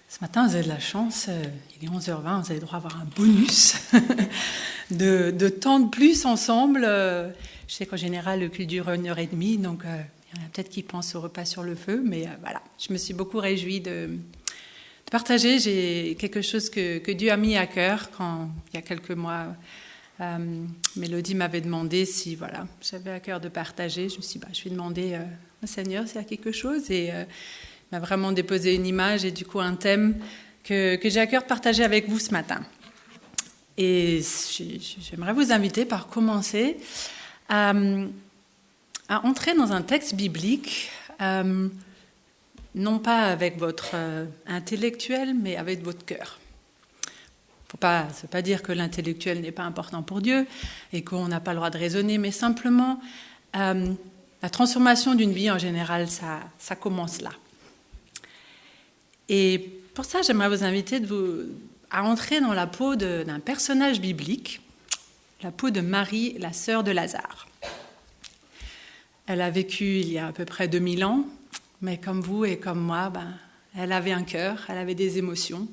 Ce matin, vous avez de la chance, il est 11h20, vous avez le droit à avoir un bonus de temps de plus ensemble. Je sais qu'en général, le culte dure 1h30, donc il y en a peut-être qui pensent au repas sur le feu, mais voilà, je me suis beaucoup réjouie de partager. J'ai quelque chose que Dieu a mis à cœur quand, il y a quelques mois, Mélodie m'avait demandé si voilà, j'avais à cœur de partager. Je me suis dit, je vais demander au Seigneur s'il y a quelque chose, et il m'a vraiment déposé une image et du coup un thème que j'ai à cœur de partager avec vous ce matin. Et j'aimerais vous inviter par commencer à entrer dans un texte biblique, non pas avec votre intellectuel, mais avec votre cœur. Ça ne veut pas dire que l'intellectuel n'est pas important pour Dieu et qu'on n'a pas le droit de raisonner, mais simplement la transformation d'une vie en général, ça commence là. Et pour ça, j'aimerais vous inviter à entrer dans la peau d'un personnage biblique, la peau de Marie, la sœur de Lazare. Elle a vécu il y a à peu près 2000 ans, mais comme vous et comme moi, elle avait un cœur, elle avait des émotions,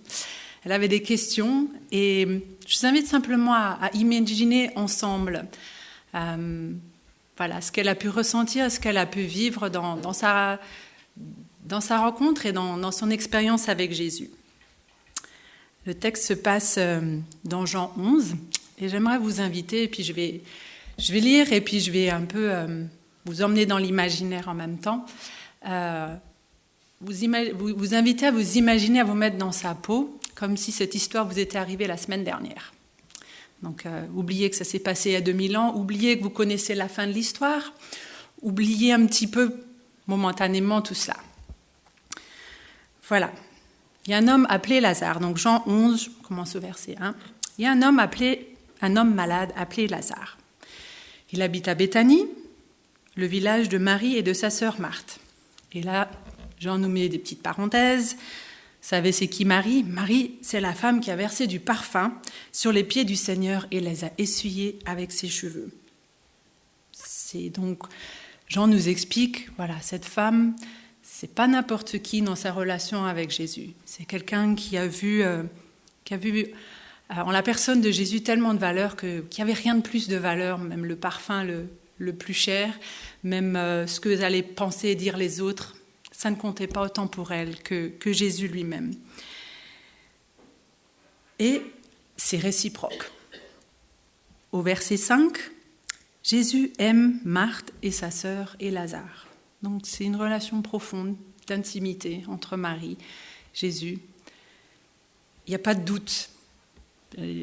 elle avait des questions, et je vous invite simplement à imaginer ensemble ce qu'elle a pu ressentir, ce qu'elle a pu vivre dans sa rencontre et dans son expérience avec Jésus. Le texte se passe dans Jean 11, et j'aimerais vous inviter, et puis je vais lire, et puis je vais un peu vous emmener dans l'imaginaire en même temps, vous inviter à vous imaginer, à vous mettre dans sa peau, comme si cette histoire vous était arrivée la semaine dernière. Donc oubliez que ça s'est passé il y a 2000 ans, oubliez que vous connaissez la fin de l'histoire, oubliez un petit peu momentanément tout cela. Voilà. Il y a un homme appelé Lazare. Donc Jean 11, je commence au verset 1. Il y a un homme malade appelé Lazare. Il habite à Béthanie, le village de Marie et de sa sœur Marthe. Et là, Jean nous met des petites parenthèses. Vous savez, c'est qui Marie ? Marie, c'est la femme qui a versé du parfum sur les pieds du Seigneur et les a essuyés avec ses cheveux. C'est donc, Jean nous explique, voilà, cette femme, c'est pas n'importe qui dans sa relation avec Jésus. C'est quelqu'un qui a vu en la personne de Jésus tellement de valeur qu'il n'y avait rien de plus de valeur, même le parfum le plus cher, même ce que allaient penser et dire les autres, ça ne comptait pas autant pour elle que Jésus lui-même. Et c'est réciproque. Au verset 5, Jésus aime Marthe et sa sœur et Lazare. Donc c'est une relation profonde d'intimité entre Marie, Jésus. Il n'y a pas de doute.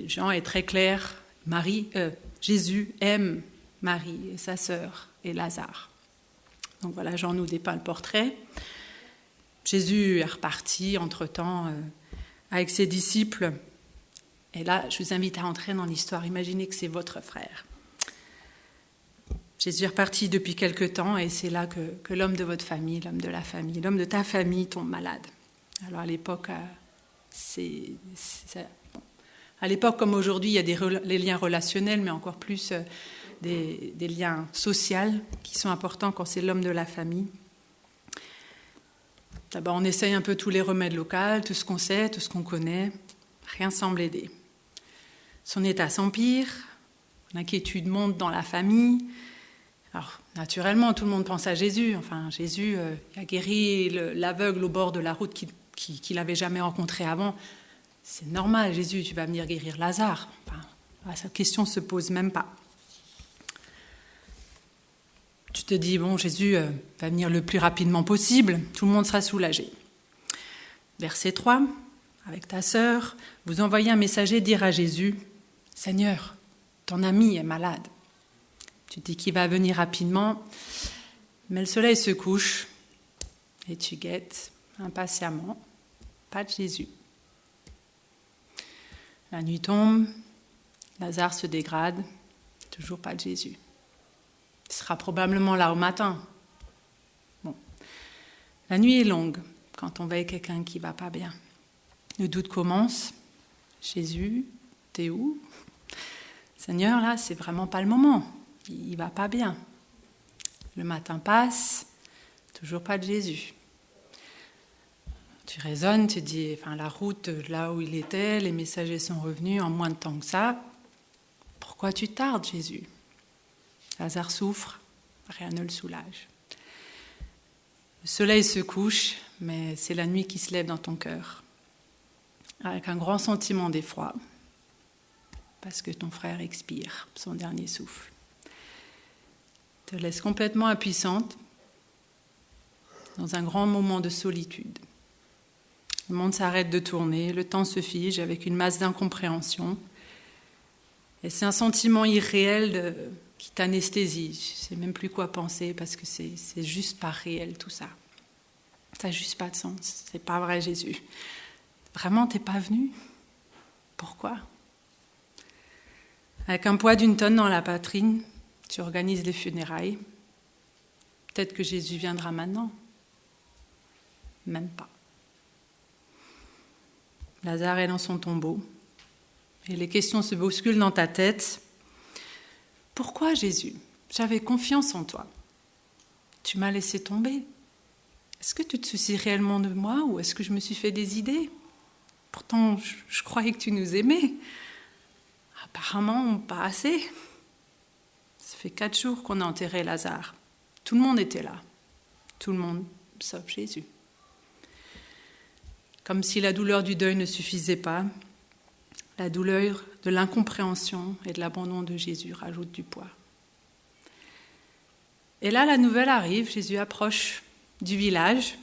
Jean est très clair. Jésus aime Marie et sa sœur et Lazare. Donc voilà, Jean nous dépeint le portrait. Jésus est reparti entre-temps avec ses disciples. Et là, je vous invite à entrer dans l'histoire. Imaginez que c'est votre frère. Jésus est reparti depuis quelque temps, et c'est là que l'homme de votre famille, l'homme de la famille, l'homme de ta famille tombe malade. Alors à l'époque, à l'époque comme aujourd'hui, il y a les liens relationnels, mais encore plus des liens sociaux qui sont importants quand c'est l'homme de la famille. D'abord, on essaye un peu tous les remèdes locaux, tout ce qu'on sait, tout ce qu'on connaît. Rien semble aider. Son état s'empire, l'inquiétude monte dans la famille. Alors, naturellement, tout le monde pense à Jésus. Enfin, Jésus a guéri l'aveugle au bord de la route qu'il n'avait jamais rencontré avant. C'est normal, Jésus, tu vas venir guérir Lazare. Enfin, cette question ne se pose même pas. Tu te dis, bon, Jésus va venir le plus rapidement possible, tout le monde sera soulagé. Verset 3, avec ta sœur, vous envoyez un messager dire à Jésus, « Seigneur, ton ami est malade. » Tu te dis qu'il va venir rapidement, mais le soleil se couche et tu guettes impatiemment, pas de Jésus. La nuit tombe, Lazare se dégrade, toujours pas de Jésus. Il sera probablement là au matin. Bon. La nuit est longue quand on veille quelqu'un qui ne va pas bien. Le doute commence, Jésus, t'es où? Seigneur, là, c'est vraiment pas le moment. Il va pas bien. Le matin passe, toujours pas de Jésus. Tu raisonnes, tu dis, la route là où il était, les messagers sont revenus en moins de temps que ça. Pourquoi tu tardes, Jésus? Lazare souffre, rien ne le soulage. Le soleil se couche, mais c'est la nuit qui se lève dans ton cœur, avec un grand sentiment d'effroi, parce que ton frère expire son dernier souffle. Te laisse complètement impuissante dans un grand moment de solitude. Le monde s'arrête de tourner, le temps se fige avec une masse d'incompréhension. Et c'est un sentiment irréel qui t'anesthésie. Je ne sais même plus quoi penser parce que c'est juste pas réel tout ça. Ça n'a juste pas de sens. C'est pas vrai, Jésus. Vraiment, t'es pas venu? Pourquoi? Avec un poids d'1 tonne dans la poitrine, tu organises les funérailles. Peut-être que Jésus viendra maintenant. Même pas. Lazare est dans son tombeau et les questions se bousculent dans ta tête. Pourquoi, Jésus? J'avais confiance en toi. Tu m'as laissé tomber. Est-ce que tu te soucies réellement de moi ou est-ce que je me suis fait des idées? Pourtant, je croyais que tu nous aimais. Apparemment, pas assez. Ça fait 4 jours qu'on a enterré Lazare. Tout le monde était là. Tout le monde, sauf Jésus. Comme si la douleur du deuil ne suffisait pas, la douleur de l'incompréhension et de l'abandon de Jésus rajoute du poids. Et là, la nouvelle arrive, Jésus approche du village.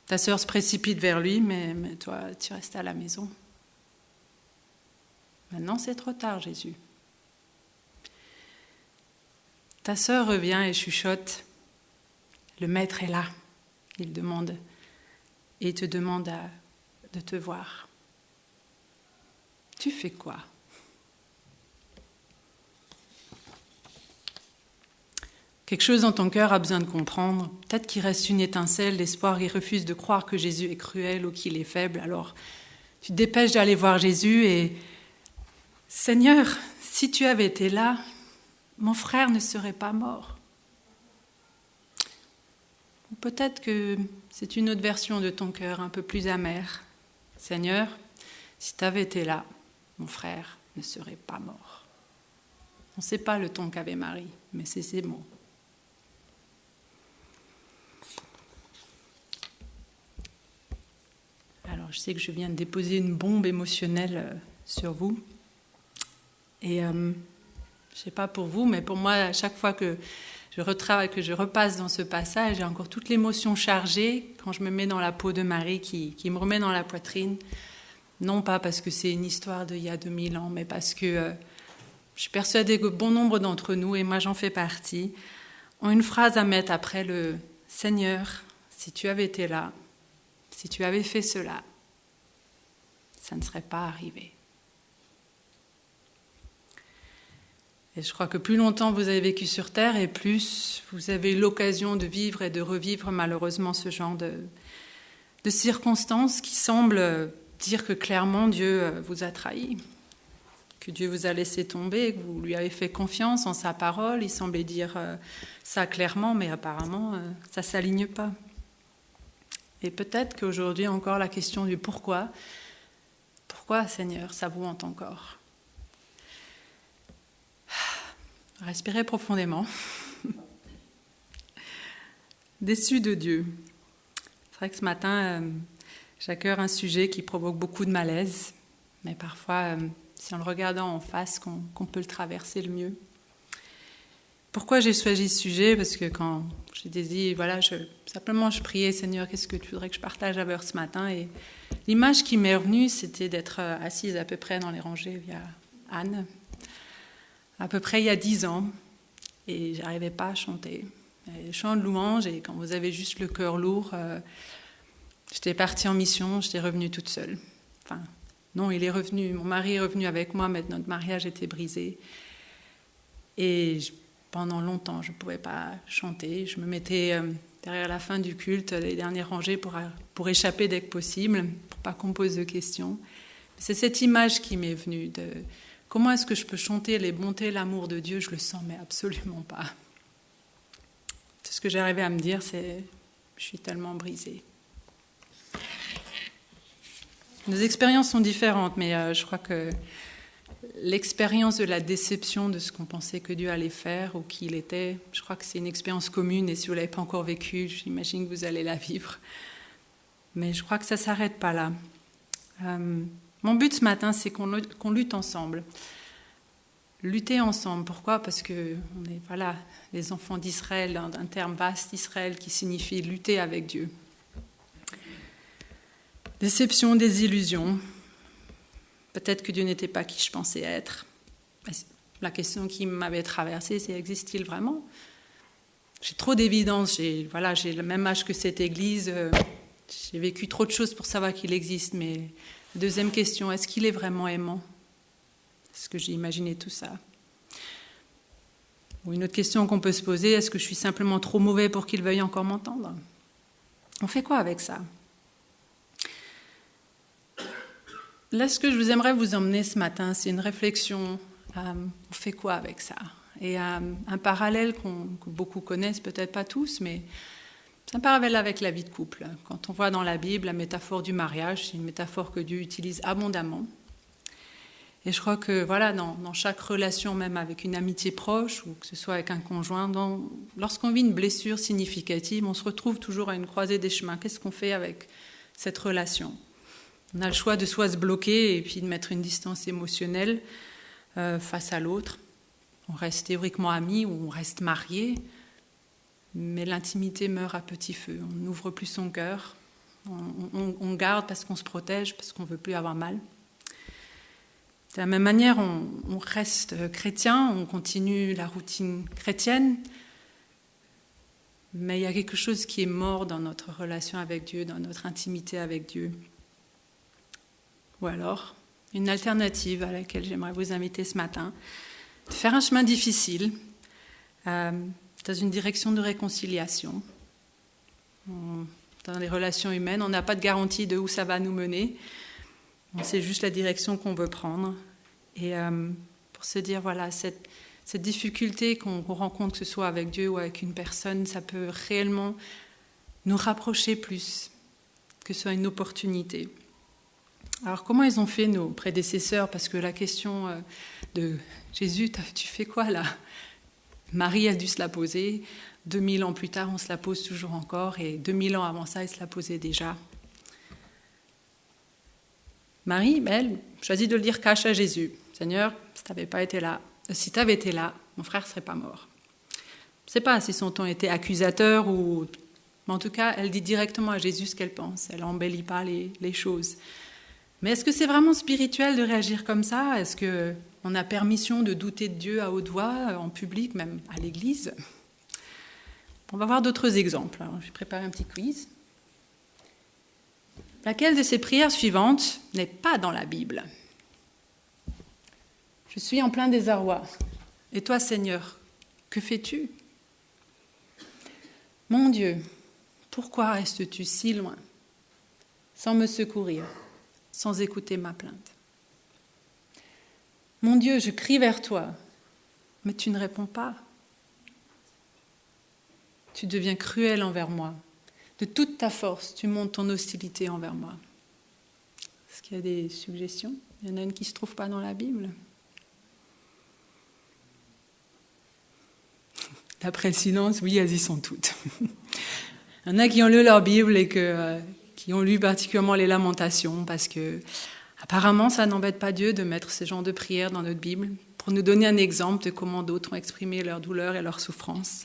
Ta sœur se précipite vers lui, mais toi, tu restes à la maison. Maintenant, c'est trop tard, Jésus. Ta sœur revient et chuchote. Le maître est là. Il demande et te demande de te voir. Tu fais quoi? Quelque chose dans ton cœur a besoin de comprendre. Peut-être qu'il reste une étincelle d'espoir. Il refuse de croire que Jésus est cruel ou qu'il est faible. Alors, tu te dépêches d'aller voir Jésus et « Seigneur, si tu avais été là, mon frère ne serait pas mort. » Ou peut-être que c'est une autre version de ton cœur, un peu plus amère. « Seigneur, si tu avais été là, mon frère ne serait pas mort. » On ne sait pas le ton qu'avait Marie, mais c'est ces mots. Alors, je sais que je viens de déposer une bombe émotionnelle sur vous. Et je ne sais pas pour vous, mais pour moi, à chaque fois que je retravaille, que je repasse dans ce passage, j'ai encore toute l'émotion chargée quand je me mets dans la peau de Marie qui me remet dans la poitrine. Non pas parce que c'est une histoire d'il y a 2000 ans, mais parce que je suis persuadée que bon nombre d'entre nous, et moi j'en fais partie, ont une phrase à mettre après le « Seigneur, si tu avais été là, si tu avais fait cela, ça ne serait pas arrivé. » Et je crois que plus longtemps vous avez vécu sur Terre et plus vous avez eu l'occasion de vivre et de revivre malheureusement ce genre de circonstances qui semblent dire que clairement Dieu vous a trahi, que Dieu vous a laissé tomber, que vous lui avez fait confiance en sa parole. Il semblait dire ça clairement, mais apparemment ça ne s'aligne pas. Et peut-être qu'aujourd'hui encore la question du pourquoi Seigneur, ça vous hante encore. Respirez profondément. Déçu de Dieu. C'est vrai que ce matin, j'ai à cœur un sujet qui provoque beaucoup de malaise, mais parfois, c'est en le regardant en face qu'on peut le traverser le mieux. Pourquoi j'ai choisi ce sujet? Parce que quand j'ai dit, voilà, simplement je priais, Seigneur, qu'est-ce que tu voudrais que je partage avec vous ce matin? Et l'image qui m'est revenue, c'était d'être assise à peu près dans les rangées via Anne, à peu près il y a 10 ans, et j'arrivais pas à chanter. Et chant de louange, et quand vous avez juste le cœur lourd, j'étais partie en mission, j'étais revenue toute seule. Enfin, non, il est revenu, mon mari est revenu avec moi, mais notre mariage était brisé. Et pendant longtemps, je ne pouvais pas chanter. Je me mettais derrière la fin du culte, les dernières rangées pour échapper dès que possible, pour ne pas qu'on me pose de questions. C'est cette image qui m'est venue de comment est-ce que je peux chanter les bontés, l'amour de Dieu, je le sens, mais absolument pas. Tout ce que j'arrivais à me dire, c'est je suis tellement brisée. Nos expériences sont différentes, mais je crois que l'expérience de la déception de ce qu'on pensait que Dieu allait faire ou qui il était, je crois que c'est une expérience commune et si vous ne l'avez pas encore vécue, j'imagine que vous allez la vivre. Mais je crois que ça ne s'arrête pas là. Mon but ce matin, c'est qu'on lutte ensemble. Lutter ensemble. Pourquoi ? Parce qu'on est les enfants d'Israël, un terme vaste, Israël, qui signifie lutter avec Dieu. Déception, désillusion. Peut-être que Dieu n'était pas qui je pensais être. La question qui m'avait traversée, c'est existe-t-il vraiment ? J'ai trop d'évidence, j'ai le même âge que cette église, j'ai vécu trop de choses pour savoir qu'il existe, mais la deuxième question, est-ce qu'il est vraiment aimant ? Est-ce que j'ai imaginé tout ça ? Ou une autre question qu'on peut se poser, est-ce que je suis simplement trop mauvais pour qu'il veuille encore m'entendre ? On fait quoi avec ça ? Là, ce que je vous aimerais vous emmener ce matin, c'est une réflexion, on fait quoi avec ça ? Et un parallèle que beaucoup connaissent, peut-être pas tous, mais c'est un parallèle avec la vie de couple. Quand on voit dans la Bible la métaphore du mariage, c'est une métaphore que Dieu utilise abondamment. Et je crois que dans chaque relation, même avec une amitié proche, ou que ce soit avec un conjoint, lorsqu'on vit une blessure significative, on se retrouve toujours à une croisée des chemins. Qu'est-ce qu'on fait avec cette relation ? On a le choix de soit se bloquer et puis de mettre une distance émotionnelle face à l'autre. On reste théoriquement amis ou on reste mariés, mais l'intimité meurt à petit feu. On n'ouvre plus son cœur, on garde parce qu'on se protège, parce qu'on ne veut plus avoir mal. De la même manière, on reste chrétien, on continue la routine chrétienne, mais il y a quelque chose qui est mort dans notre relation avec Dieu, dans notre intimité avec Dieu. Ou alors, une alternative à laquelle j'aimerais vous inviter ce matin, de faire un chemin difficile dans une direction de réconciliation. Dans les relations humaines, on n'a pas de garantie de où ça va nous mener. On sait juste la direction qu'on veut prendre. Et pour se dire, cette difficulté qu'on rencontre, que ce soit avec Dieu ou avec une personne, ça peut réellement nous rapprocher plus, que ce soit une opportunité. Alors, comment ils ont fait nos prédécesseurs ? Parce que la question de Jésus, tu fais quoi là ? Marie a dû se la poser. 2000 ans plus tard, on se la pose toujours encore. Et 2000 ans avant ça, il se la posait déjà. Marie, elle, choisit de le dire cache à Jésus. Seigneur, si tu n'avais été là, mon frère ne serait pas mort. Je ne sais pas si son ton était accusateur ou... Mais en tout cas, elle dit directement à Jésus ce qu'elle pense. Elle n'embellit pas les choses. Mais est-ce que c'est vraiment spirituel de réagir comme ça ? Est-ce qu'on a permission de douter de Dieu à haute voix, en public, même à l'église ? On va voir d'autres exemples. Alors, j'ai préparé un petit quiz. Laquelle de ces prières suivantes n'est pas dans la Bible ? Je suis en plein désarroi. Et toi, Seigneur, que fais-tu ? Mon Dieu, pourquoi restes-tu si loin, sans me secourir ? Sans écouter ma plainte. Mon Dieu, je crie vers toi, mais tu ne réponds pas. Tu deviens cruel envers moi. De toute ta force, tu montes ton hostilité envers moi. Est-ce qu'il y a des suggestions ? Il y en a une qui ne se trouve pas dans la Bible. D'après le silence, oui, elles y sont toutes. Il y en a qui ont lu leur Bible et qui ont lu particulièrement les Lamentations, parce que apparemment, ça n'embête pas Dieu de mettre ce genre de prières dans notre Bible, pour nous donner un exemple de comment d'autres ont exprimé leur douleur et leur souffrance.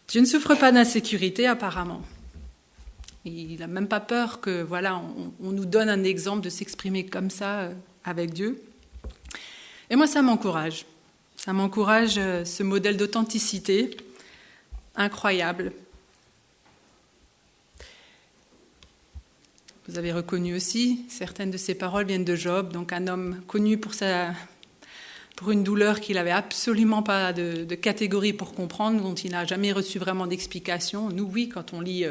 Dieu ne souffre pas d'insécurité, apparemment. Il n'a même pas peur que, on nous donne un exemple de s'exprimer comme ça avec Dieu. Et moi, ça m'encourage. Ça m'encourage, ce modèle d'authenticité incroyable. Vous avez reconnu aussi, certaines de ces paroles viennent de Job, donc un homme connu pour une douleur qu'il n'avait absolument pas de catégorie pour comprendre, dont il n'a jamais reçu vraiment d'explication. Nous, oui, quand on lit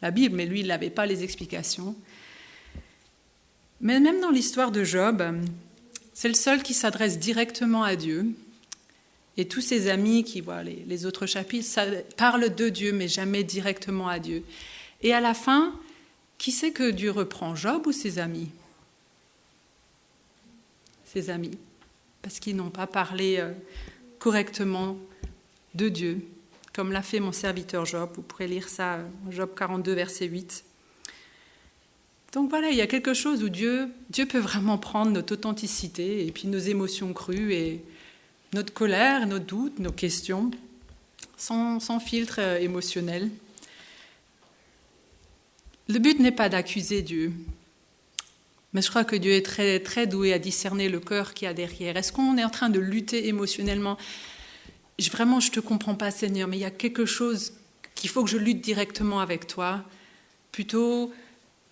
la Bible, mais lui, il n'avait pas les explications. Mais même dans l'histoire de Job, c'est le seul qui s'adresse directement à Dieu. Et tous ses amis qui voient les autres chapitres parlent de Dieu, mais jamais directement à Dieu. Et à la fin, qui c'est que Dieu reprend, Job ou ses amis? Ses amis, parce qu'ils n'ont pas parlé correctement de Dieu, comme l'a fait mon serviteur Job. Vous pourrez lire ça, Job 42, verset 8. Donc voilà, il y a quelque chose où Dieu peut vraiment prendre notre authenticité et puis nos émotions crues et notre colère, nos doutes, nos questions, sans filtre émotionnel. Le but n'est pas d'accuser Dieu, mais je crois que Dieu est très, très doué à discerner le cœur qu'il y a derrière. Est-ce qu'on est en train de lutter émotionnellement? Vraiment, je ne te comprends pas, Seigneur, mais il y a quelque chose qu'il faut que je lutte directement avec toi, plutôt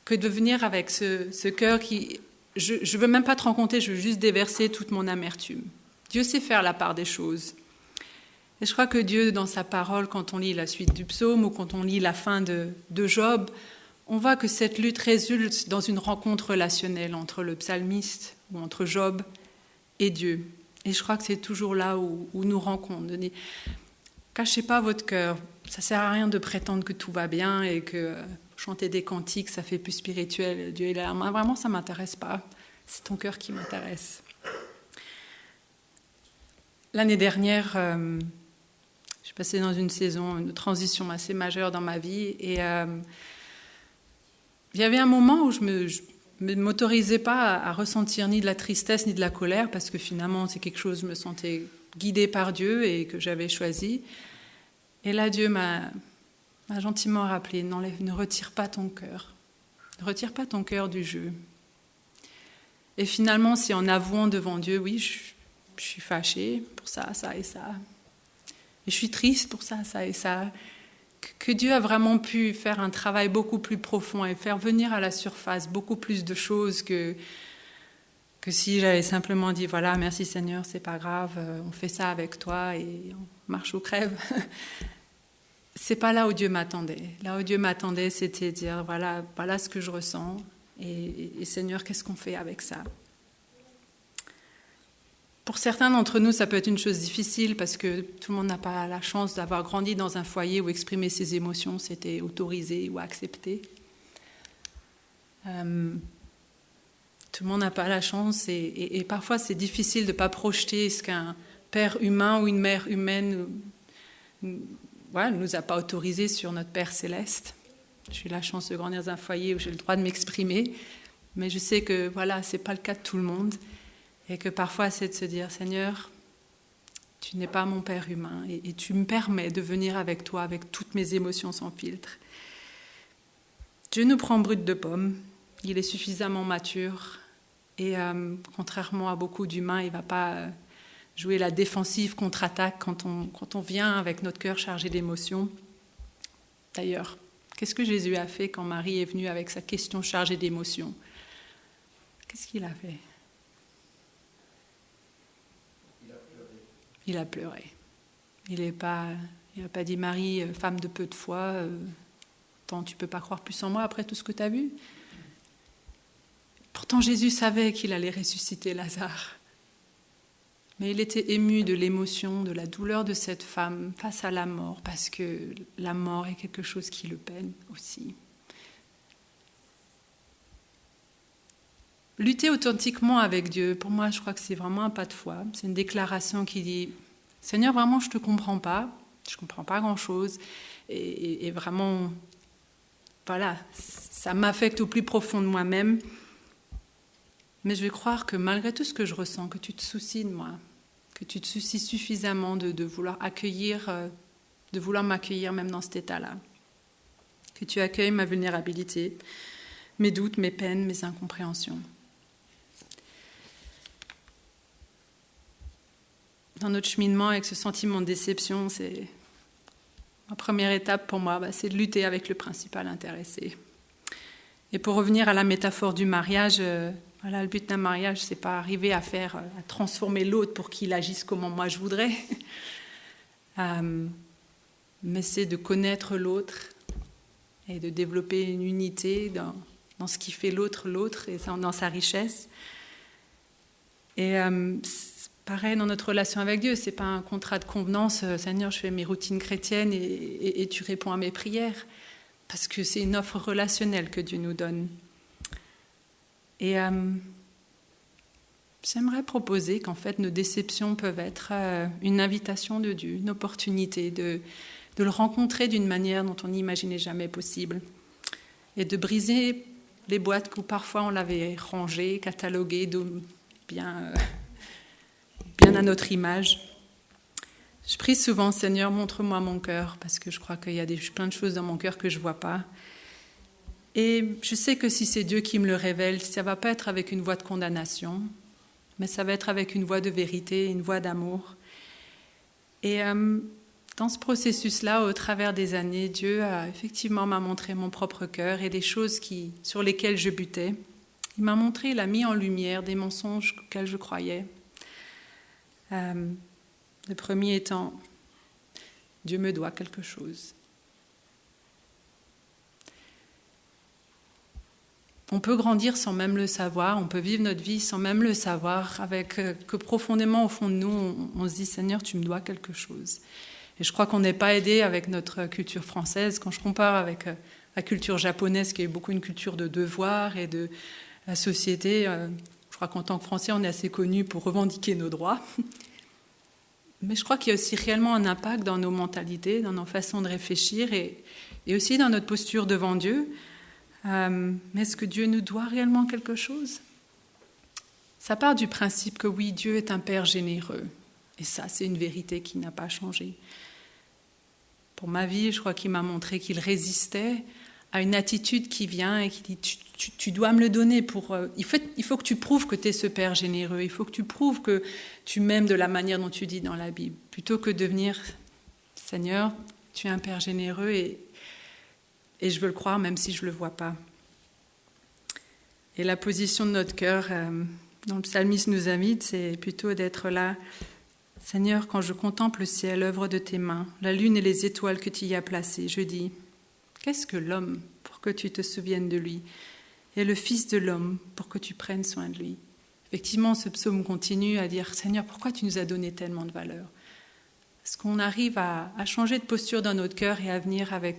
que de venir avec ce cœur qui... Je ne veux même pas te rencontrer, je veux juste déverser toute mon amertume. Dieu sait faire la part des choses. Et je crois que Dieu, dans sa parole, quand on lit la suite du psaume ou quand on lit la fin de Job, on voit que cette lutte résulte dans une rencontre relationnelle entre le psalmiste ou entre Job et Dieu. Et je crois que c'est toujours là où nous rencontrons. Cachez pas votre cœur. Ça sert à rien de prétendre que tout va bien et que chanter des cantiques, ça fait plus spirituel. Dieu est là. Moi, vraiment, ça m'intéresse pas. C'est ton cœur qui m'intéresse. L'année dernière, je suis passée dans une saison, une transition assez majeure dans ma vie. Et il y avait un moment où je ne m'autorisais pas à ressentir ni de la tristesse ni de la colère, parce que finalement, c'est quelque chose, je me sentais guidée par Dieu et que j'avais choisi. Et là, Dieu m'a gentiment rappelé, ne retire pas ton cœur. Ne retire pas ton cœur du jeu. Et finalement, c'est en avouant devant Dieu, oui, je suis fâchée pour ça, ça et ça. Et je suis triste pour ça, ça et ça. Que Dieu a vraiment pu faire un travail beaucoup plus profond et faire venir à la surface beaucoup plus de choses que si j'avais simplement dit, voilà, merci Seigneur, c'est pas grave, on fait ça avec toi et on marche ou crève. C'est pas là où Dieu m'attendait. Là où Dieu m'attendait, c'était dire, voilà ce que je ressens et Seigneur, qu'est-ce qu'on fait avec ça? Pour certains d'entre nous, ça peut être une chose difficile parce que tout le monde n'a pas la chance d'avoir grandi dans un foyer où exprimer ses émotions, c'était autorisé ou accepté. Tout le monde n'a pas la chance et parfois c'est difficile de ne pas projeter ce qu'un père humain ou une mère humaine nous a pas autorisé sur notre Père céleste. J'ai eu la chance de grandir dans un foyer où j'ai le droit de m'exprimer, mais je sais que ce n'est pas le cas de tout le monde. Et que parfois, c'est de se dire, Seigneur, tu n'es pas mon Père humain et tu me permets de venir avec toi, avec toutes mes émotions sans filtre. Dieu nous prend brut de pomme, il est suffisamment mature et contrairement à beaucoup d'humains, il ne va pas jouer la défensive contre-attaque quand on vient avec notre cœur chargé d'émotions. D'ailleurs, qu'est-ce que Jésus a fait quand Marie est venue avec sa question chargée d'émotions? Qu'est-ce qu'il a fait? Il a pleuré. Il n'a pas dit, Marie, femme de peu de foi, tant tu ne peux pas croire plus en moi après tout ce que tu as vu. Pourtant, Jésus savait qu'il allait ressusciter Lazare. Mais il était ému de l'émotion, de la douleur de cette femme face à la mort, parce que la mort est quelque chose qui le peine aussi. Lutter authentiquement avec Dieu, pour moi, je crois que c'est vraiment un pas de foi. C'est une déclaration qui dit « Seigneur, vraiment, je ne te comprends pas. Je ne comprends pas grand-chose. Et vraiment, ça m'affecte au plus profond de moi-même. Mais je vais croire que malgré tout ce que je ressens, que tu te soucies de moi, que tu te soucies suffisamment de vouloir de vouloir m'accueillir même dans cet état-là. Que tu accueilles ma vulnérabilité, mes doutes, mes peines, mes incompréhensions. » Dans notre cheminement avec ce sentiment de déception, c'est la première étape pour moi, c'est de lutter avec le principal intéressé. Et pour revenir à la métaphore du mariage, le but d'un mariage, c'est pas arriver à transformer l'autre pour qu'il agisse comme moi je voudrais, mais c'est de connaître l'autre et de développer une unité dans ce qui fait l'autre, et dans sa richesse. Et pareil dans notre relation avec Dieu, c'est pas un contrat de convenance, Seigneur, je fais mes routines chrétiennes et tu réponds à mes prières, parce que c'est une offre relationnelle que Dieu nous donne. Et j'aimerais proposer qu'en fait nos déceptions peuvent être une invitation de Dieu, une opportunité de le rencontrer d'une manière dont on n'imaginait jamais possible, et de briser les boîtes où parfois on l'avait rangées, cataloguées, bien à notre image. Je prie souvent, Seigneur, montre-moi mon cœur, parce que je crois qu'il y a plein de choses dans mon cœur que je ne vois pas. Et je sais que si c'est Dieu qui me le révèle, ça ne va pas être avec une voix de condamnation, mais ça va être avec une voix de vérité, une voix d'amour. Et dans ce processus-là, au travers des années, Dieu effectivement m'a montré mon propre cœur et des choses sur lesquelles je butais. Il m'a montré, il a mis en lumière des mensonges auxquels je croyais. Le premier étant, Dieu me doit quelque chose. On peut grandir sans même le savoir, on peut vivre notre vie sans même le savoir, avec que profondément au fond de nous, on se dit « Seigneur, tu me dois quelque chose ». Et je crois qu'on n'est pas aidé avec notre culture française. Quand je compare avec la culture japonaise, qui est beaucoup une culture de devoir et de la société, je crois qu'en tant que Français, on est assez connus pour revendiquer nos droits. Mais je crois qu'il y a aussi réellement un impact dans nos mentalités, dans nos façons de réfléchir et aussi dans notre posture devant Dieu. Mais est-ce que Dieu nous doit réellement quelque chose ? Ça part du principe que oui, Dieu est un Père généreux. Et ça, c'est une vérité qui n'a pas changé. Pour ma vie, je crois qu'il m'a montré qu'il résistait à une attitude qui vient et qui dit tu dois me le donner il faut que tu prouves que tu es ce Père généreux, il faut que tu prouves que tu m'aimes de la manière dont tu dis dans la Bible, plutôt que de venir Seigneur, tu es un Père généreux et je veux le croire même si je ne le vois pas. Et la position de notre cœur, dont le psalmiste nous invite, c'est plutôt d'être là. Seigneur, quand je contemple le ciel, œuvre de tes mains, la lune et les étoiles que tu y as placées, je dis, qu'est-ce que l'homme pour que tu te souviennes de lui, et le Fils de l'homme pour que tu prennes soin de lui. Effectivement, ce psaume continue à dire, Seigneur, pourquoi tu nous as donné tellement de valeur ? Est-ce qu'on arrive à changer de posture dans notre cœur et à venir avec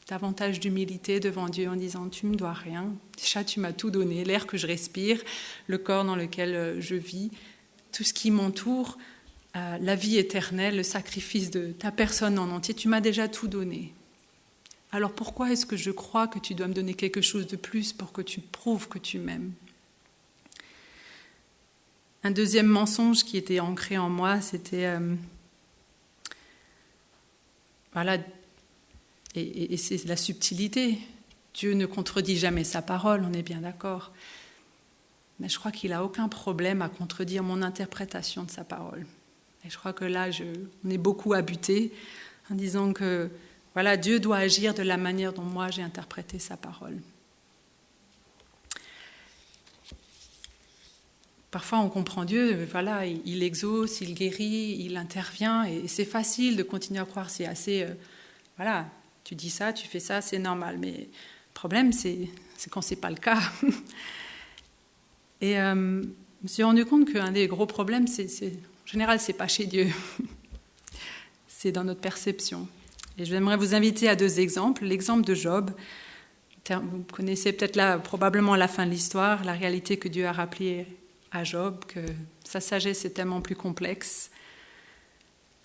davantage d'humilité devant Dieu en disant, tu ne me dois rien, déjà tu m'as tout donné, l'air que je respire, le corps dans lequel je vis, tout ce qui m'entoure, la vie éternelle, le sacrifice de ta personne en entier, tu m'as déjà tout donné. Alors pourquoi est-ce que je crois que tu dois me donner quelque chose de plus pour que tu prouves que tu m'aimes ? Un deuxième mensonge qui était ancré en moi, c'était... et c'est la subtilité. Dieu ne contredit jamais sa parole, on est bien d'accord. Mais je crois qu'il n'a aucun problème à contredire mon interprétation de sa parole. Et je crois que là, on est beaucoup à buter en disant que voilà, Dieu doit agir de la manière dont moi j'ai interprété sa parole. Parfois on comprend Dieu, voilà, il exauce, il guérit, il intervient, et c'est facile de continuer à croire, c'est assez, voilà, tu dis ça, tu fais ça, c'est normal. Mais le problème, c'est quand c'est pas le cas. Et je me suis rendu compte qu'un des gros problèmes, en général, c'est pas chez Dieu, c'est dans notre perception. Et j'aimerais vous inviter à 2 exemples. L'exemple de Job, vous connaissez peut-être probablement la fin de l'histoire, la réalité que Dieu a rappelée à Job, que sa sagesse est tellement plus complexe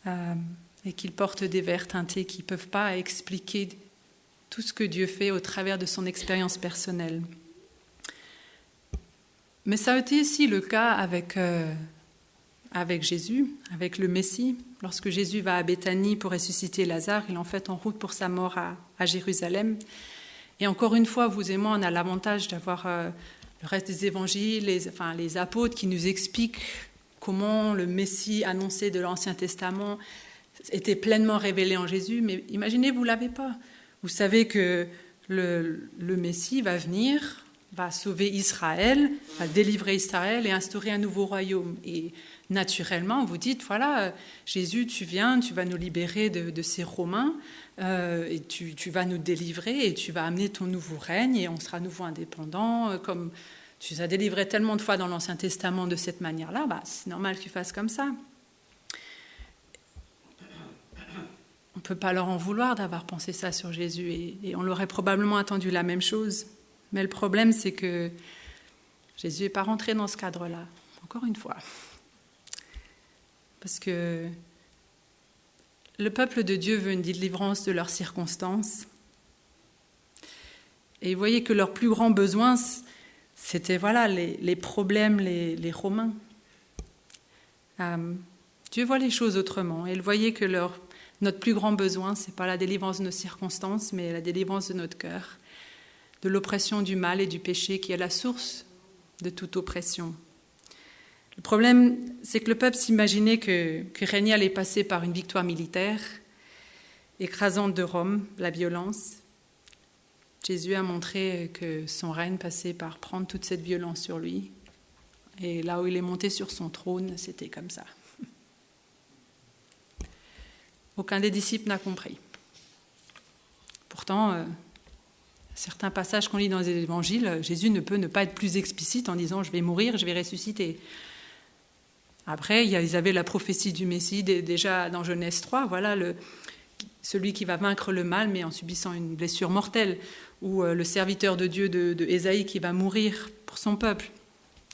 et qu'il porte des vers teintés qui ne peuvent pas expliquer tout ce que Dieu fait au travers de son expérience personnelle. Mais ça a été aussi le cas avec Jésus, avec le Messie. Lorsque Jésus va à Béthanie pour ressusciter Lazare, il est en fait en route pour sa mort à Jérusalem. Et encore une fois, vous et moi, on a l'avantage d'avoir le reste des évangiles, les apôtres qui nous expliquent comment le Messie annoncé de l'Ancien Testament était pleinement révélé en Jésus. Mais imaginez, vous ne l'avez pas. Vous savez que le Messie va venir, va sauver Israël, va délivrer Israël et instaurer un nouveau royaume. Et naturellement, vous dites, voilà, Jésus, tu viens, tu vas nous libérer de ces Romains, et tu vas nous délivrer et tu vas amener ton nouveau règne et on sera à nouveau indépendant. Comme tu nous as délivré tellement de fois dans l'Ancien Testament de cette manière-là, c'est normal que tu fasses comme ça. On ne peut pas leur en vouloir d'avoir pensé ça sur Jésus et on l'aurait probablement attendu la même chose. Mais le problème, c'est que Jésus n'est pas rentré dans ce cadre-là, encore une fois. Parce que le peuple de Dieu veut une délivrance de leurs circonstances. Et vous voyez que leur plus grand besoin, c'était les problèmes, les Romains. Dieu voit les choses autrement. Et il voyait que notre plus grand besoin, ce n'est pas la délivrance de nos circonstances, mais la délivrance de notre cœur, de l'oppression du mal et du péché qui est la source de toute oppression. Le problème, c'est que le peuple s'imaginait que régner allait passer par une victoire militaire, écrasante de Rome, la violence. Jésus a montré que son règne passait par prendre toute cette violence sur lui. Et là où il est monté sur son trône, c'était comme ça. Aucun des disciples n'a compris. Pourtant, certains passages qu'on lit dans les évangiles, Jésus ne peut ne pas être plus explicite en disant « je vais mourir, je vais ressusciter ». Après, ils avaient la prophétie du Messie déjà dans Genèse 3, voilà celui qui va vaincre le mal mais en subissant une blessure mortelle, ou le serviteur de Dieu de Ésaïe qui va mourir pour son peuple.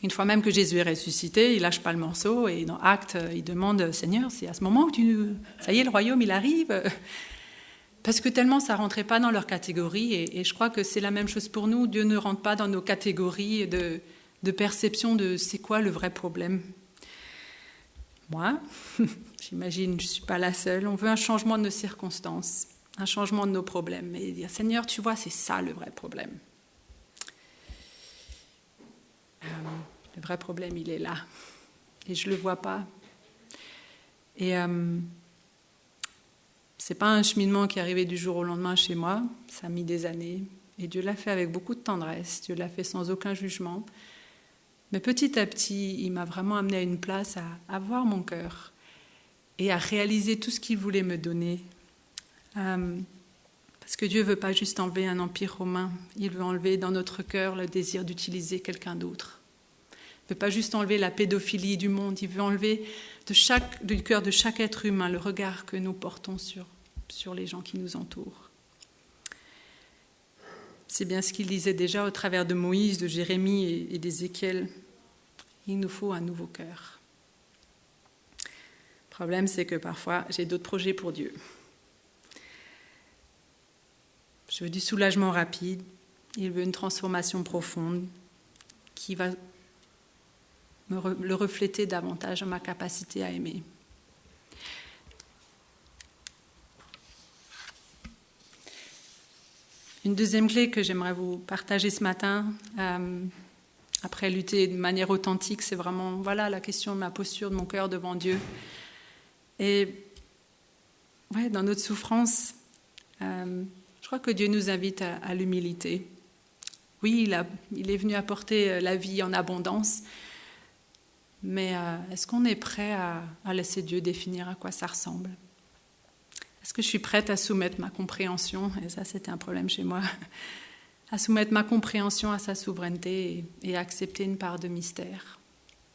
Une fois même que Jésus est ressuscité, il lâche pas le morceau et dans Actes, il demande « Seigneur, c'est à ce moment que ça y est, le royaume, il arrive ?» Parce que tellement ça rentrait pas dans leur catégorie et je crois que c'est la même chose pour nous. Dieu ne rentre pas dans nos catégories de perception de c'est quoi le vrai problème. Moi, j'imagine, je ne suis pas la seule, on veut un changement de nos circonstances, un changement de nos problèmes. Et dire, Seigneur, tu vois, c'est ça le vrai problème. Le vrai problème, il est là. Et je ne le vois pas. Et ce n'est pas un cheminement qui est arrivé du jour au lendemain chez moi. Ça a mis des années. Et Dieu l'a fait avec beaucoup de tendresse. Dieu l'a fait sans aucun jugement. Mais petit à petit, il m'a vraiment amené à une place à voir mon cœur et à réaliser tout ce qu'il voulait me donner. Parce que Dieu ne veut pas juste enlever un empire romain, il veut enlever dans notre cœur le désir d'utiliser quelqu'un d'autre. Il ne veut pas juste enlever la pédophilie du monde, il veut enlever du cœur de chaque être humain le regard que nous portons sur les gens qui nous entourent. C'est bien ce qu'il disait déjà au travers de Moïse, de Jérémie et d'Ézéchiel. Il nous faut un nouveau cœur. Le problème, c'est que parfois, j'ai d'autres projets pour Dieu. Je veux du soulagement rapide. Il veut une transformation profonde qui va le refléter davantage dans ma capacité à aimer. Une deuxième clé que j'aimerais vous partager ce matin, après lutter de manière authentique, c'est vraiment la question de ma posture, de mon cœur devant Dieu. Et dans notre souffrance, je crois que Dieu nous invite à l'humilité. Oui, il est venu apporter la vie en abondance, mais est-ce qu'on est prêt à laisser Dieu définir à quoi ça ressemble ? Est-ce que je suis prête à soumettre ma compréhension, et ça c'était un problème chez moi, à soumettre ma compréhension à sa souveraineté et à accepter une part de mystère,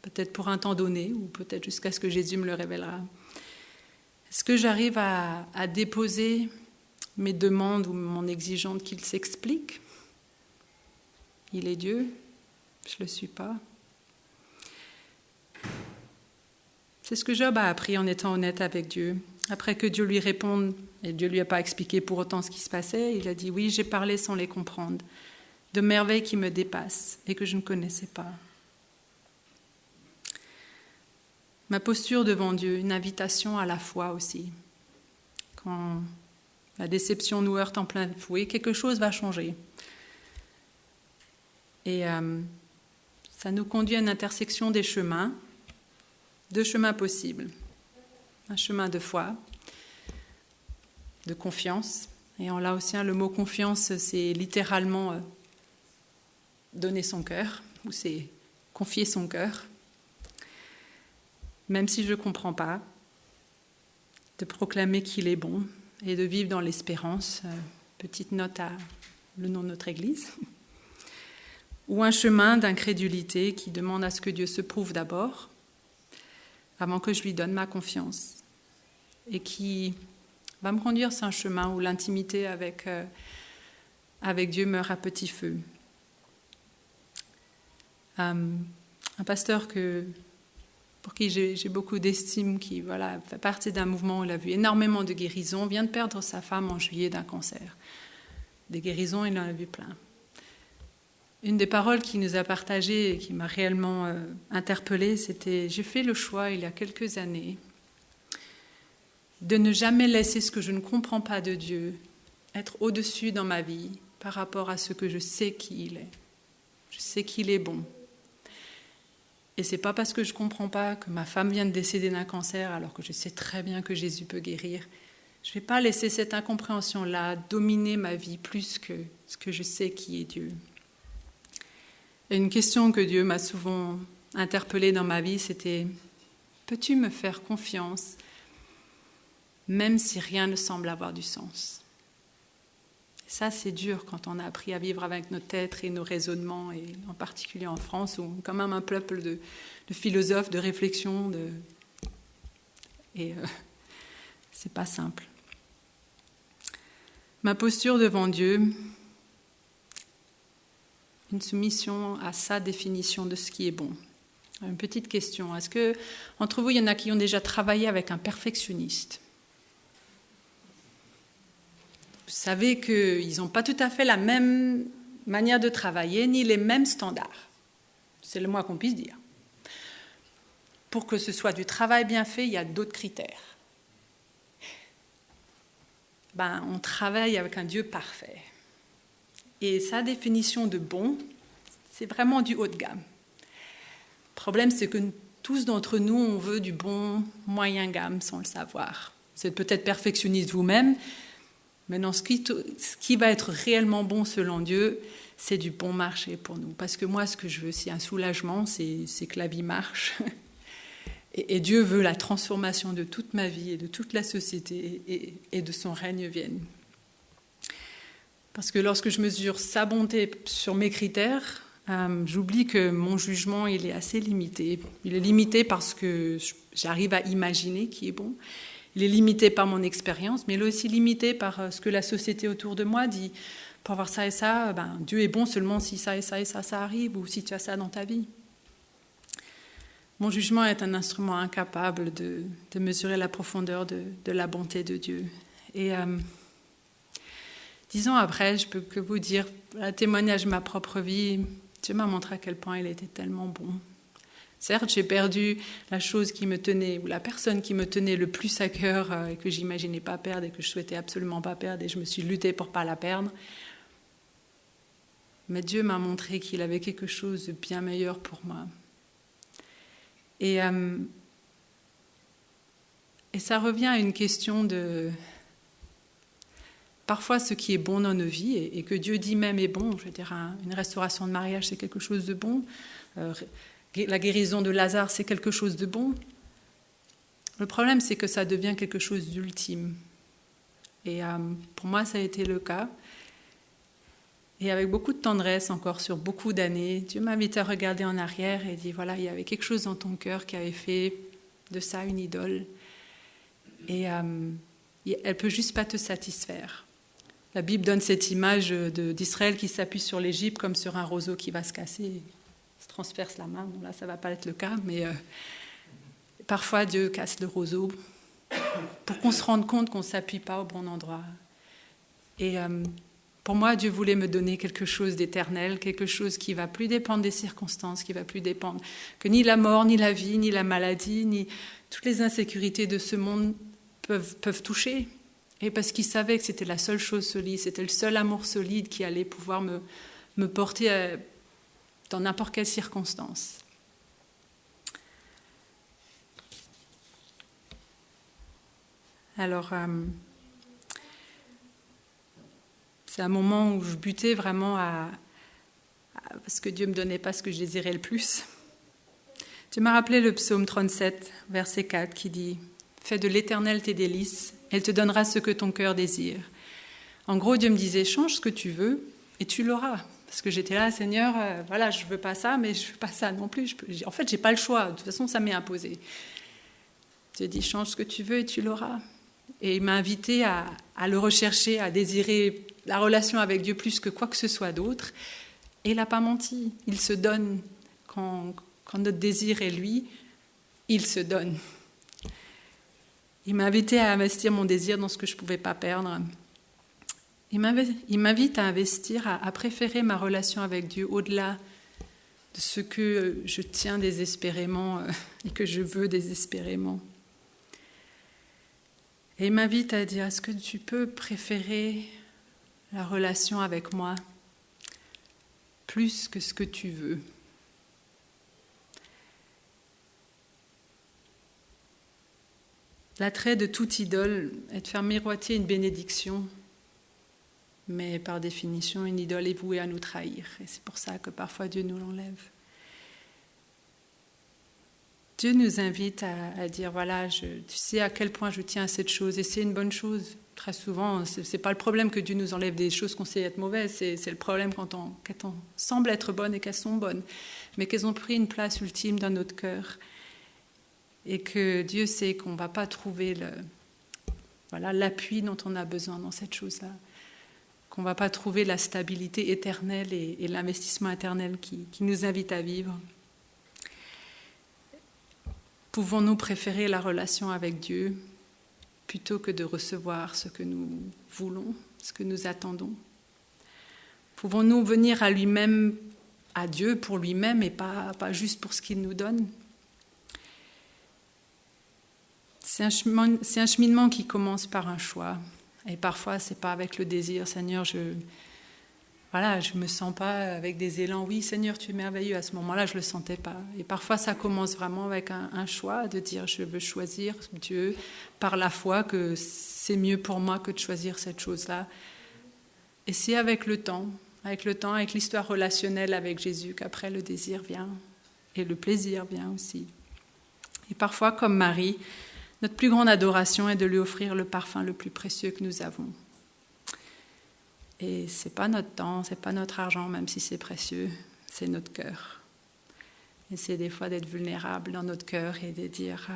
peut-être pour un temps donné ou peut-être jusqu'à ce que Jésus me le révélera. Est-ce que j'arrive à déposer mes demandes ou mon exigence qu'il s'explique ? Il est Dieu, je ne le suis pas. C'est ce que Job a appris en étant honnête avec Dieu. Après que Dieu lui réponde, et Dieu ne lui a pas expliqué pour autant ce qui se passait, il a dit « Oui, j'ai parlé sans les comprendre, de merveilles qui me dépassent et que je ne connaissais pas. » Ma posture devant Dieu, une invitation à la foi aussi. Quand la déception nous heurte en plein fouet, quelque chose va changer. Et ça nous conduit à une intersection des chemins, deux chemins possibles. Un chemin de foi, de confiance. Et en laotien, le mot confiance, c'est littéralement donner son cœur, ou c'est confier son cœur, même si je ne comprends pas, de proclamer qu'il est bon et de vivre dans l'espérance. Petite note à le nom de notre Église. Ou un chemin d'incrédulité qui demande à ce que Dieu se prouve d'abord, avant que je lui donne ma confiance, et qui va me conduire sur un chemin où l'intimité avec Dieu meurt à petit feu. Un pasteur pour qui j'ai beaucoup d'estime, qui fait partie d'un mouvement où il a vu énormément de guérisons, vient de perdre sa femme en juillet d'un cancer. Des guérisons, il en a vu plein. Une des paroles qu'il nous a partagées et qui m'a réellement interpellée, c'était « J'ai fait le choix il y a quelques années de ne jamais laisser ce que je ne comprends pas de Dieu être au-dessus dans ma vie par rapport à ce que je sais qui il est. Je sais qu'il est bon. Et c'est pas parce que je comprends pas que ma femme vient de décéder d'un cancer alors que je sais très bien que Jésus peut guérir. Je vais pas laisser cette incompréhension-là dominer ma vie plus que ce que je sais qui est Dieu. » Et une question que Dieu m'a souvent interpellée dans ma vie, c'était « Peux-tu me faire confiance même si rien ne semble avoir du sens ?» Et ça, c'est dur quand on a appris à vivre avec notre tête et nos raisonnements, et en particulier en France, où on est quand même un peuple de philosophes, de réflexion, et c'est pas simple. Ma posture devant Dieu, une soumission à sa définition de ce qui est bon. Une petite question, est-ce que entre vous, il y en a qui ont déjà travaillé avec un perfectionniste ? Vous savez qu'ils n'ont pas tout à fait la même manière de travailler, ni les mêmes standards. C'est le moins qu'on puisse dire. Pour que ce soit du travail bien fait, il y a d'autres critères. On travaille avec un Dieu parfait. Et sa définition de bon, c'est vraiment du haut de gamme. Le problème, c'est que tous d'entre nous, on veut du bon moyen gamme sans le savoir. Vous êtes peut-être perfectionniste vous-même, mais dans ce qui va être réellement bon selon Dieu, c'est du bon marché pour nous. Parce que moi, ce que je veux, c'est un soulagement, c'est que la vie marche. Et Dieu veut la transformation de toute ma vie et de toute la société et de son règne vienne. Parce que lorsque je mesure sa bonté sur mes critères, j'oublie que mon jugement, il est assez limité. Il est limité parce que j'arrive à imaginer qui est bon. Il est limité par mon expérience, mais il est aussi limité par ce que la société autour de moi dit. Pour avoir ça et ça, Dieu est bon seulement si ça et ça et ça arrive, ou si tu as ça dans ta vie. Mon jugement est un instrument incapable de mesurer la profondeur de la bonté de Dieu. Et 10 ans après, je peux que vous dire, à témoignage de ma propre vie, Dieu m'a montré à quel point il était tellement bon. Certes, j'ai perdu la chose qui me tenait, ou la personne qui me tenait le plus à cœur, et que j'imaginais pas perdre, et que je souhaitais absolument pas perdre, et je me suis luttée pour pas la perdre. Mais Dieu m'a montré qu'il avait quelque chose de bien meilleur pour moi. Et ça revient à une question de... Parfois, ce qui est bon dans nos vies, et que Dieu dit même est bon, je veux dire, une restauration de mariage, c'est quelque chose de bon. La guérison de Lazare, c'est quelque chose de bon. Le problème, c'est que ça devient quelque chose d'ultime. Et pour moi, ça a été le cas. Et avec beaucoup de tendresse, encore sur beaucoup d'années, Dieu m'invite à regarder en arrière et dit, voilà, il y avait quelque chose dans ton cœur qui avait fait de ça une idole. Et elle ne peut juste pas te satisfaire. La Bible donne cette image d'Israël qui s'appuie sur l'Égypte comme sur un roseau qui va se casser, se transperce la main. Bon, là, ça ne va pas être le cas, mais parfois Dieu casse le roseau pour qu'on se rende compte qu'on ne s'appuie pas au bon endroit. Et pour moi, Dieu voulait me donner quelque chose d'éternel, quelque chose qui ne va plus dépendre des circonstances, qui ne va plus dépendre que ni la mort, ni la vie, ni la maladie, ni toutes les insécurités de ce monde peuvent toucher. Et parce qu'il savait que c'était la seule chose solide, c'était le seul amour solide qui allait pouvoir me porter dans n'importe quelle circonstance. Alors, c'est un moment où je butais vraiment parce que Dieu ne me donnait pas ce que je désirais le plus. Dieu m'a rappelé le psaume 37, verset 4, qui dit « Fais de l'Éternel tes délices, elle te donnera ce que ton cœur désire. » En gros, Dieu me disait « Change ce que tu veux et tu l'auras. » Parce que j'étais là, Seigneur, voilà, je veux pas ça, mais je veux pas ça non plus. En fait, j'ai pas le choix. De toute façon, ça m'est imposé. Dieu dit, change ce que tu veux et tu l'auras. Et il m'a invité à le rechercher, à désirer la relation avec Dieu plus que quoi que ce soit d'autre. Et il n'a pas menti. Il se donne. Quand notre désir est lui, il se donne. Il m'a invité à investir mon désir dans ce que je ne pouvais pas perdre. Il m'invite à investir, à préférer ma relation avec Dieu au-delà de ce que je tiens désespérément et que je veux désespérément. Et il m'invite à dire, est-ce que tu peux préférer la relation avec moi plus que ce que tu veux ? L'attrait de toute idole est de faire miroiter une bénédiction. Mais par définition, une idole est vouée à nous trahir. Et c'est pour ça que parfois Dieu nous l'enlève. Dieu nous invite à dire, voilà, tu sais à quel point je tiens à cette chose. Et c'est une bonne chose. Très souvent, ce n'est pas le problème que Dieu nous enlève des choses qu'on sait être mauvaises. C'est le problème quand on semble être bonnes et qu'elles sont bonnes. Mais qu'elles ont pris une place ultime dans notre cœur. Et que Dieu sait qu'on ne va pas trouver l'appui dont on a besoin dans cette chose-là. Qu'on ne va pas trouver la stabilité éternelle et l'investissement éternel qui nous invite à vivre. Pouvons-nous préférer la relation avec Dieu plutôt que de recevoir ce que nous voulons, ce que nous attendons ? Pouvons-nous venir à lui-même, à Dieu pour lui-même et pas juste pour ce qu'il nous donne ? C'est un cheminement qui commence par un choix. Et parfois, ce n'est pas avec le désir, Seigneur, je ne me sens pas avec des élans. Oui, Seigneur, tu es merveilleux. À ce moment-là, je ne le sentais pas. Et parfois, ça commence vraiment avec un choix de dire, je veux choisir Dieu par la foi, que c'est mieux pour moi que de choisir cette chose-là. Et c'est avec le temps, avec l'histoire relationnelle avec Jésus, qu'après le désir vient et le plaisir vient aussi. Et parfois, comme Marie, notre plus grande adoration est de lui offrir le parfum le plus précieux que nous avons. Et ce n'est pas notre temps, ce n'est pas notre argent, même si c'est précieux, c'est notre cœur. Et c'est des fois d'être vulnérable dans notre cœur et de dire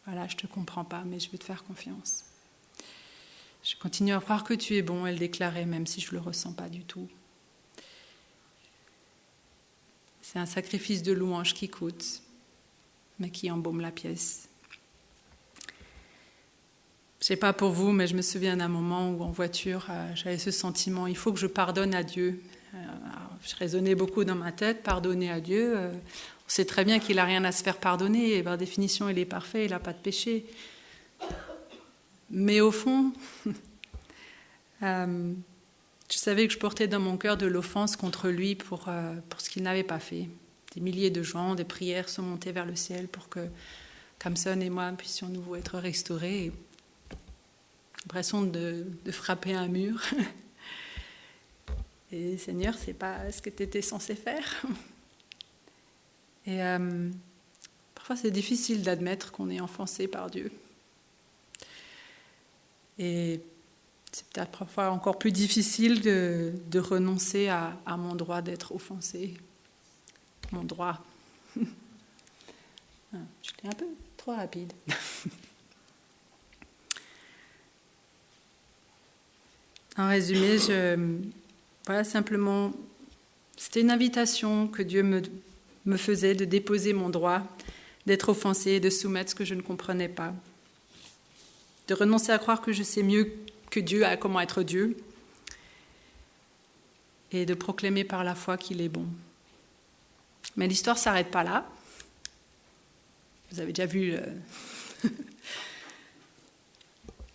voilà, je ne te comprends pas, mais je veux te faire confiance. Je continue à croire que tu es bon et le déclarer, même si je ne le ressens pas du tout. C'est un sacrifice de louange qui coûte, mais qui embaume la pièce. Je ne sais pas pour vous, mais je me souviens d'un moment où en voiture, j'avais ce sentiment, il faut que je pardonne à Dieu. Je raisonnais beaucoup dans ma tête, pardonner à Dieu. On sait très bien qu'il n'a rien à se faire pardonner, et par définition, il est parfait, il n'a pas de péché. Mais au fond, je savais que je portais dans mon cœur de l'offense contre lui pour ce qu'il n'avait pas fait. Des milliers de gens, des prières sont montées vers le ciel pour que Kamson et moi puissions nouveau être restaurés. L'impression de frapper un mur. Et Seigneur, c'est pas ce que tu étais censé faire. Et parfois, c'est difficile d'admettre qu'on est offensé par Dieu. Et c'est peut-être parfois encore plus difficile de renoncer à mon droit d'être offensé. Mon droit. J'étais un peu trop rapide. En résumé, voilà, simplement, c'était une invitation que Dieu me faisait de déposer mon droit, d'être offensé et de soumettre ce que je ne comprenais pas. De renoncer à croire que je sais mieux que Dieu à comment être Dieu et de proclamer par la foi qu'il est bon. Mais l'histoire ne s'arrête pas là. Vous avez déjà vu...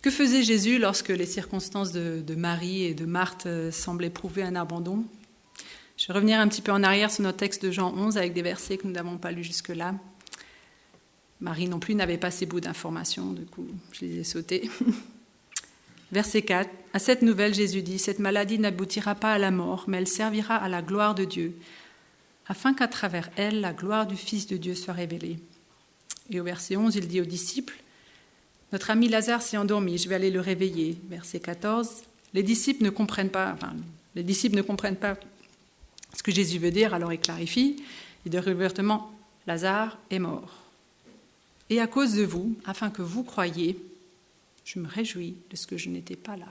Que faisait Jésus lorsque les circonstances de Marie et de Marthe semblaient prouver un abandon ? Je vais revenir un petit peu en arrière sur notre texte de Jean 11 avec des versets que nous n'avons pas lus jusque-là. Marie non plus n'avait pas ces bouts d'informations, du coup je les ai sautés. Verset 4. À cette nouvelle, Jésus dit, « Cette maladie n'aboutira pas à la mort, mais elle servira à la gloire de Dieu, afin qu'à travers elle, la gloire du Fils de Dieu soit révélée. » Et au verset 11, il dit aux disciples, « Notre ami Lazare s'est endormi, je vais aller le réveiller. » Verset 14, les disciples ne comprennent pas ce que Jésus veut dire, alors il clarifie, il dit ouvertement, « Lazare est mort. Et à cause de vous, afin que vous croyiez, je me réjouis de ce que je n'étais pas là. »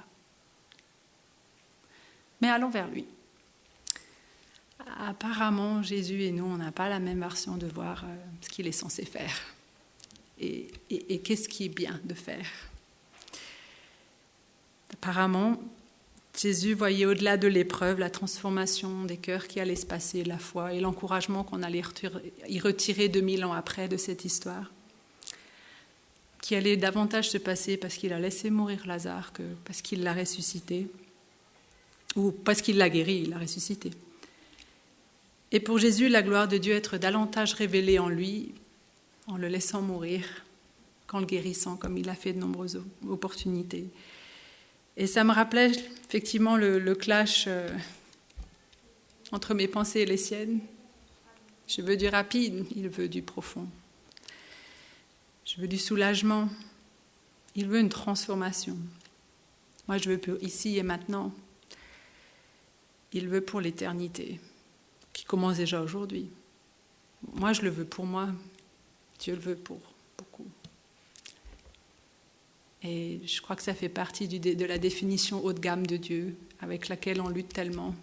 Mais allons vers lui. Apparemment, Jésus et nous, on n'a pas la même version de voir ce qu'il est censé faire. Et qu'est-ce qui est bien de faire. Apparemment, Jésus voyait au-delà de l'épreuve la transformation des cœurs qui allait se passer, la foi et l'encouragement qu'on allait y retirer 2000 ans après de cette histoire, qui allait davantage se passer parce qu'il a laissé mourir Lazare que parce qu'il l'a ressuscité, ou parce qu'il l'a guéri, il l'a ressuscité. Et pour Jésus, la gloire de Dieu être davantage révélée en lui, en le laissant mourir, qu'en le guérissant, comme il a fait de nombreuses opportunités. Et ça me rappelait effectivement le clash entre mes pensées et les siennes. Je veux du rapide, il veut du profond. Je veux du soulagement, il veut une transformation. Moi, je veux pour ici et maintenant. Il veut pour l'éternité, qui commence déjà aujourd'hui. Moi, je le veux pour moi. Dieu le veut pour beaucoup. Et je crois que ça fait partie de la définition haut de gamme de Dieu, avec laquelle on lutte tellement.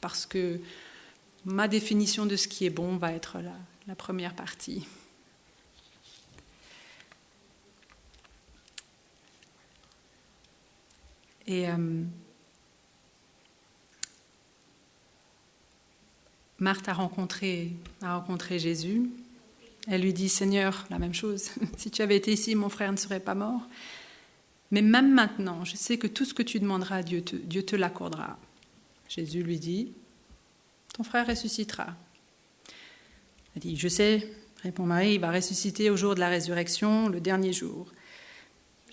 Parce que ma définition de ce qui est bon va être la première partie. Et Marthe a rencontré Jésus. Elle lui dit, « Seigneur, la même chose, si tu avais été ici, mon frère ne serait pas mort. Mais même maintenant, je sais que tout ce que tu demanderas à Dieu, Dieu te l'accordera. » Jésus lui dit, « Ton frère ressuscitera. » Elle dit, « Je sais, répond Marie, il va ressusciter au jour de la résurrection, le dernier jour. »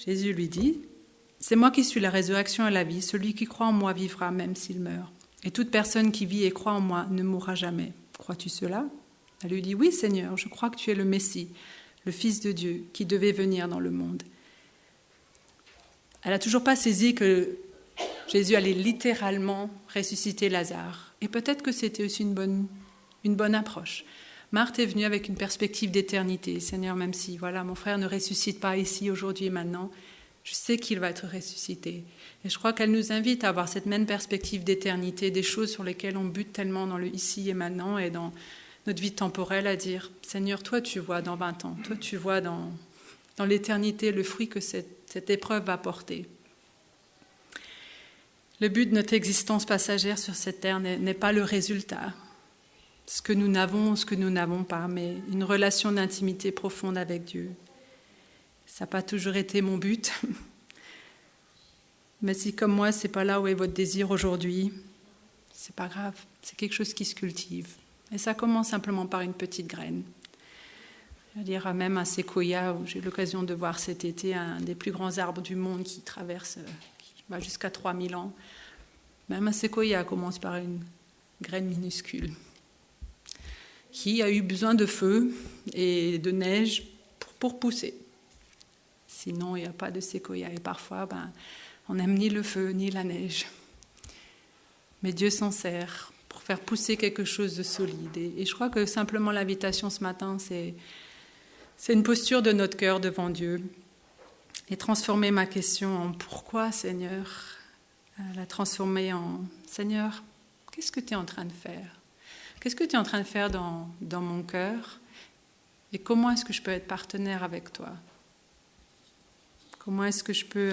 Jésus lui dit, « C'est moi qui suis la résurrection et la vie. Celui qui croit en moi vivra même s'il meurt. Et toute personne qui vit et croit en moi ne mourra jamais. Crois-tu cela ?» Elle lui dit, « Oui, Seigneur, je crois que tu es le Messie, le Fils de Dieu, qui devait venir dans le monde. » Elle n'a toujours pas saisi que Jésus allait littéralement ressusciter Lazare. Et peut-être que c'était aussi une bonne approche. Marthe est venue avec une perspective d'éternité. « Seigneur, même si voilà, mon frère ne ressuscite pas ici, aujourd'hui et maintenant, je sais qu'il va être ressuscité. » Et je crois qu'elle nous invite à avoir cette même perspective d'éternité, des choses sur lesquelles on bute tellement dans le ici et maintenant et dans notre vie temporelle, à dire, Seigneur, toi tu vois dans 20 ans, toi tu vois dans l'éternité le fruit que cette épreuve va porter. Le but de notre existence passagère sur cette terre n'est pas le résultat, ce que nous n'avons pas, mais une relation d'intimité profonde avec Dieu. Ça n'a pas toujours été mon but, mais si comme moi, c'est pas là où est votre désir aujourd'hui, c'est pas grave, c'est quelque chose qui se cultive. Et ça commence simplement par une petite graine. Je veux dire, même un séquoia, où j'ai eu l'occasion de voir cet été un des plus grands arbres du monde qui va jusqu'à 3000 ans. Même un séquoia commence par une graine minuscule qui a eu besoin de feu et de neige pour pousser. Sinon, il n'y a pas de séquoia. Et parfois, on n'aime ni le feu ni la neige. Mais Dieu s'en sert pour faire pousser quelque chose de solide. Et je crois que simplement l'invitation ce matin, c'est une posture de notre cœur devant Dieu. Et transformer ma question en « Pourquoi, Seigneur ?» la transformer en « Seigneur, qu'est-ce que tu es en train de faire ? Qu'est-ce que tu es en train de faire dans mon cœur ? Et comment est-ce que je peux être partenaire avec toi ? Comment est-ce que je peux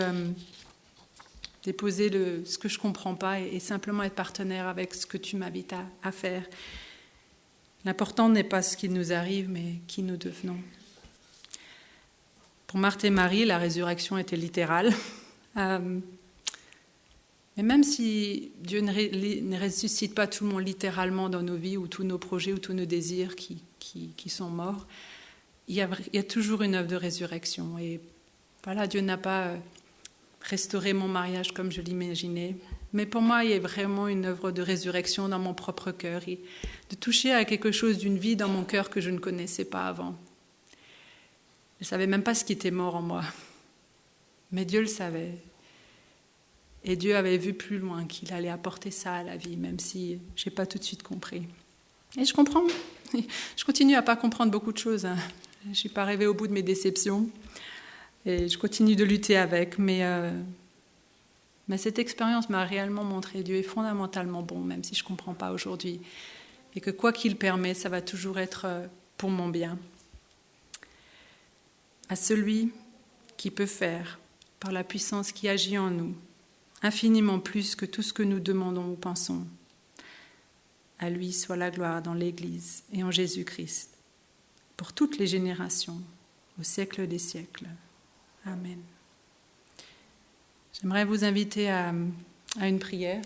déposer ce que je ne comprends pas et simplement être partenaire avec ce que tu m'invites à faire ? L'important n'est pas ce qui nous arrive, mais qui nous devenons. Pour Marthe et Marie, la résurrection était littérale. Mais même si Dieu ne ressuscite pas tout le monde littéralement dans nos vies, ou tous nos projets, ou tous nos désirs qui sont morts, il y a toujours une œuvre de résurrection. Et voilà, Dieu n'a pas restaurer mon mariage comme je l'imaginais. Mais pour moi, il y a vraiment une œuvre de résurrection dans mon propre cœur, et de toucher à quelque chose d'une vie dans mon cœur que je ne connaissais pas avant. Je ne savais même pas ce qui était mort en moi. Mais Dieu le savait. Et Dieu avait vu plus loin qu'il allait apporter ça à la vie, même si je n'ai pas tout de suite compris. Et je comprends. Je continue à ne pas comprendre beaucoup de choses. Je ne suis pas arrivée au bout de mes déceptions. Et je continue de lutter avec. Mais cette expérience m'a réellement montré Dieu est fondamentalement bon, même si je ne comprends pas aujourd'hui. Et que quoi qu'il permet, ça va toujours être pour mon bien. À celui qui peut faire, par la puissance qui agit en nous, infiniment plus que tout ce que nous demandons ou pensons. À lui soit la gloire dans l'Église et en Jésus-Christ, pour toutes les générations, au siècle des siècles. Amen. J'aimerais vous inviter à une prière.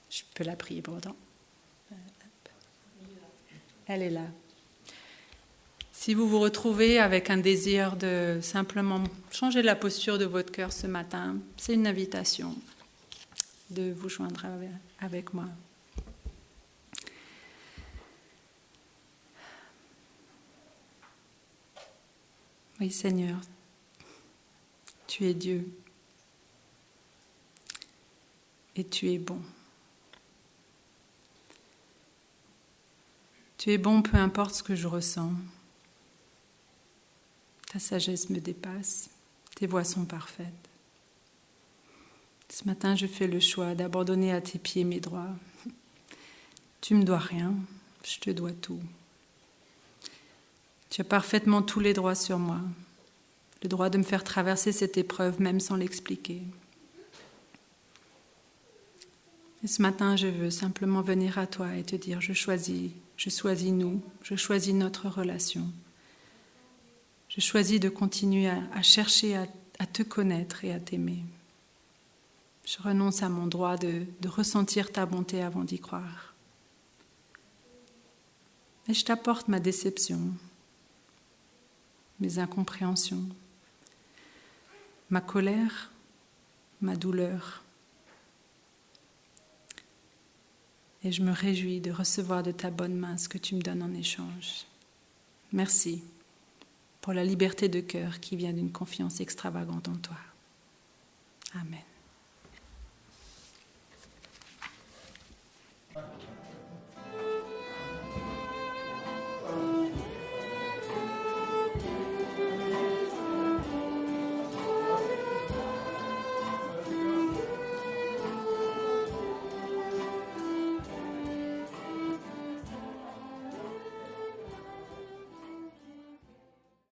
Je peux la prier pourtant. Elle est là. Si vous vous retrouvez avec un désir de simplement changer la posture de votre cœur ce matin, c'est une invitation de vous joindre avec moi. Oui, Seigneur, tu es Dieu et tu es bon. Tu es bon peu importe ce que je ressens. Ta sagesse me dépasse, tes voies sont parfaites. Ce matin, je fais le choix d'abandonner à tes pieds mes droits. Tu ne me dois rien, je te dois tout. Tu as parfaitement tous les droits sur moi, le droit de me faire traverser cette épreuve même sans l'expliquer. Et ce matin, je veux simplement venir à toi et te dire, je choisis nous, je choisis notre relation. Je choisis de continuer à chercher à te connaître et à t'aimer. Je renonce à mon droit de ressentir ta bonté avant d'y croire. Et je t'apporte ma déception, mes incompréhensions, ma colère, ma douleur. Et je me réjouis de recevoir de ta bonne main ce que tu me donnes en échange. Merci pour la liberté de cœur qui vient d'une confiance extravagante en toi. Amen.